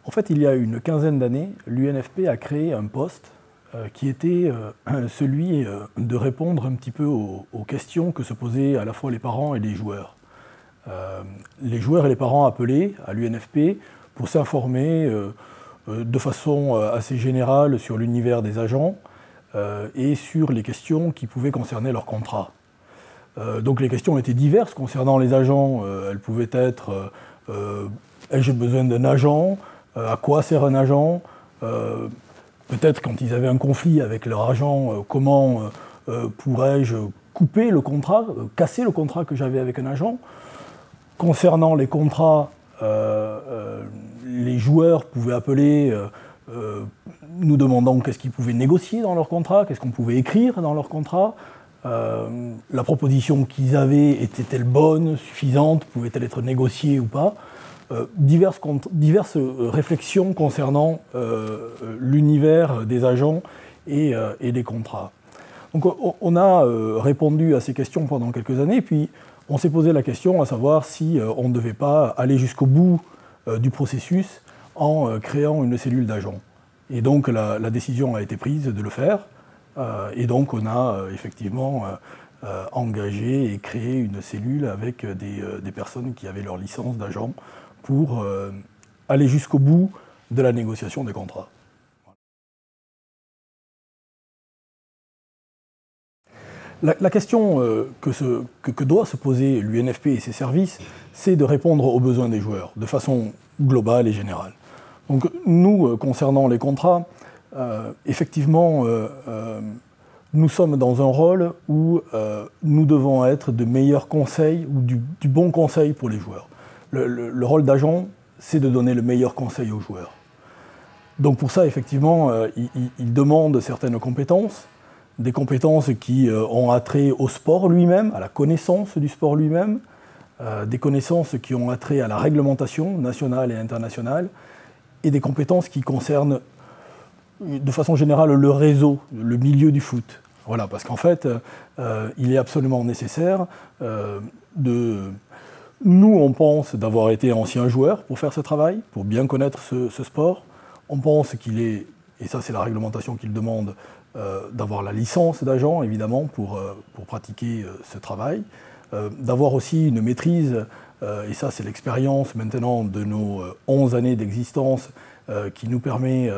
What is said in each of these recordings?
En fait, il y a une quinzaine d'années, l'UNFP a créé un poste qui était celui de répondre un petit peu aux questions que se posaient à la fois les parents et les joueurs. Les joueurs et les parents appelaient à l'UNFP pour s'informer de façon assez générale sur l'univers des agents et sur les questions qui pouvaient concerner leur contrat. Donc les questions étaient diverses concernant les agents. Elles pouvaient être ai-je besoin d'un agent? À quoi sert un agent? Peut-être quand ils avaient un conflit avec leur agent, comment pourrais-je couper le contrat, casser le contrat que j'avais avec un agent? Concernant les contrats, les joueurs pouvaient appeler nous demandant qu'est-ce qu'ils pouvaient négocier dans leur contrat, qu'est-ce qu'on pouvait écrire dans leur contrat. La proposition qu'ils avaient était-elle bonne, suffisante, pouvait-elle être négociée ou pas? Diverses réflexions concernant l'univers des agents et des contrats. Donc on a répondu à ces questions pendant quelques années, puis on s'est posé la question à savoir si on ne devait pas aller jusqu'au bout du processus en créant une cellule d'agents. Et donc la décision a été prise de le faire, et donc on a effectivement engagé et créé une cellule avec des personnes qui avaient leur licence d'agent pour aller jusqu'au bout de la négociation des contrats. La question que doit se poser l'UNFP et ses services, c'est de répondre aux besoins des joueurs, de façon globale et générale. Donc nous, concernant les contrats, effectivement, nous sommes dans un rôle où nous devons être de meilleurs conseils, ou du bon conseil pour les joueurs. Le rôle d'agent, c'est de donner le meilleur conseil aux joueurs. Donc pour ça, effectivement, il demande certaines compétences, des compétences qui ont attrait au sport lui-même, à la connaissance du sport lui-même, des connaissances qui ont attrait à la réglementation nationale et internationale, et des compétences qui concernent de façon générale le réseau, le milieu du foot. Voilà, parce qu'en fait, il est absolument nécessaire Nous, on pense d'avoir été anciens joueurs pour faire ce travail, pour bien connaître ce sport. On pense qu'il est, et ça c'est la réglementation qu'il demande, d'avoir la licence d'agent, évidemment, pour pratiquer ce travail. D'avoir aussi une maîtrise, et ça c'est l'expérience maintenant de nos 11 années d'existence qui nous permet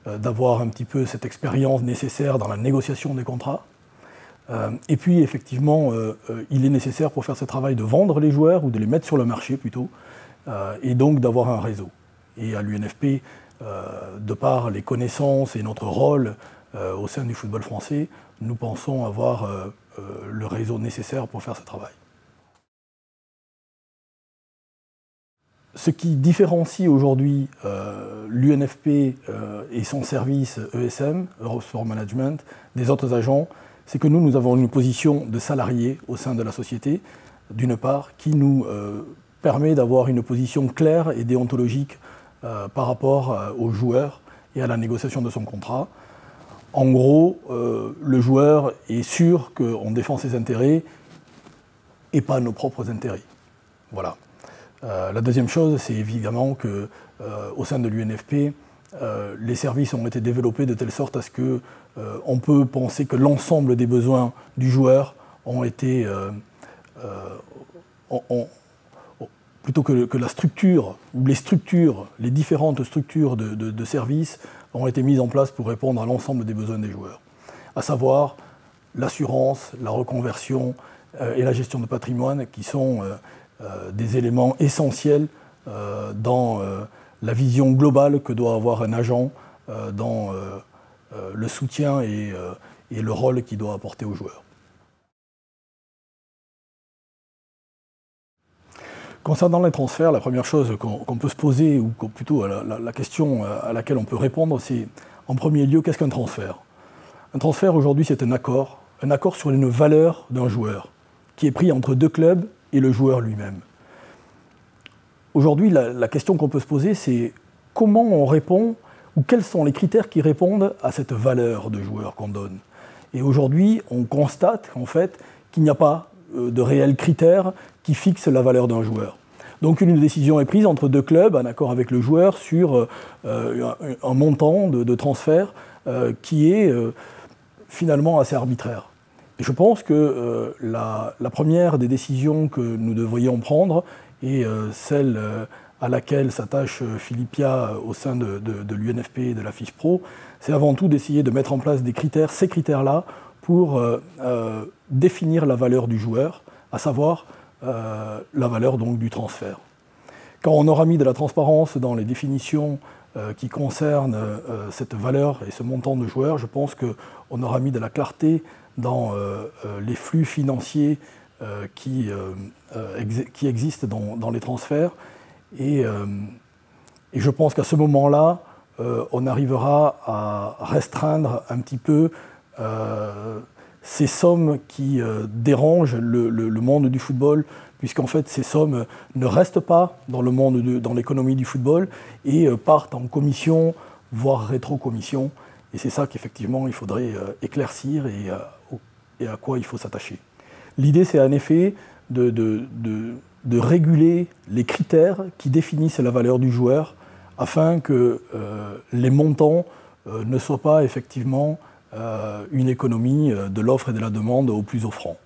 d'avoir un petit peu cette expérience nécessaire dans la négociation des contrats. Et puis effectivement, il est nécessaire pour faire ce travail de vendre les joueurs, ou de les mettre sur le marché plutôt, et donc d'avoir un réseau. Et à l'UNFP, de par les connaissances et notre rôle au sein du football français, nous pensons avoir le réseau nécessaire pour faire ce travail. Ce qui différencie aujourd'hui l'UNFP et son service ESM, Europe Sport Management, des autres agents, c'est que nous avons une position de salarié au sein de la société, d'une part, qui nous permet d'avoir une position claire et déontologique par rapport aux joueurs et à la négociation de son contrat. En gros, le joueur est sûr qu'on défend ses intérêts et pas nos propres intérêts. Voilà. La deuxième chose, c'est évidemment qu'au sein de l'UNFP, les services ont été développés de telle sorte à ce qu'on peut penser que l'ensemble des besoins du joueur ont été, plutôt que la structure, ou les différentes structures de services ont été mises en place pour répondre à l'ensemble des besoins des joueurs, à savoir l'assurance, la reconversion et la gestion de patrimoine, qui sont des éléments essentiels dans la vision globale que doit avoir un agent dans le soutien et le rôle qu'il doit apporter aux joueurs. Concernant les transferts, la première chose qu'on peut se poser, ou plutôt la question à laquelle on peut répondre, c'est en premier lieu, qu'est-ce qu'un transfert? Un transfert aujourd'hui, c'est un accord sur une valeur d'un joueur, qui est pris entre deux clubs et le joueur lui-même. Aujourd'hui, la question qu'on peut se poser, c'est comment on répond, ou quels sont les critères qui répondent à cette valeur de joueur qu'on donne. Et aujourd'hui, on constate en fait qu'il n'y a pas de réels critères qui fixent la valeur d'un joueur. Donc une décision est prise entre deux clubs, en accord avec le joueur, sur un montant de transfert qui est finalement assez arbitraire. Et je pense que la première des décisions que nous devrions prendre, et celle à laquelle s'attache Philippia au sein de l'UNFP et de la FISPRO, c'est avant tout d'essayer de mettre en place des critères, ces critères-là, pour définir la valeur du joueur, à savoir la valeur donc du transfert. Quand on aura mis de la transparence dans les définitions qui concernent cette valeur et ce montant de joueurs, je pense qu'on aura mis de la clarté dans les flux financiers qui existent dans les transferts. Et je pense qu'à ce moment-là, on arrivera à restreindre un petit peu ces sommes qui dérangent le monde du football, puisqu'en fait ces sommes ne restent pas dans dans l'économie du football et partent en commission, voire rétro-commission. Et c'est ça qu'effectivement il faudrait éclaircir et à quoi il faut s'attacher. L'idée, c'est en effet de réguler les critères qui définissent la valeur du joueur afin que les montants ne soient pas effectivement une économie de l'offre et de la demande au plus offrant.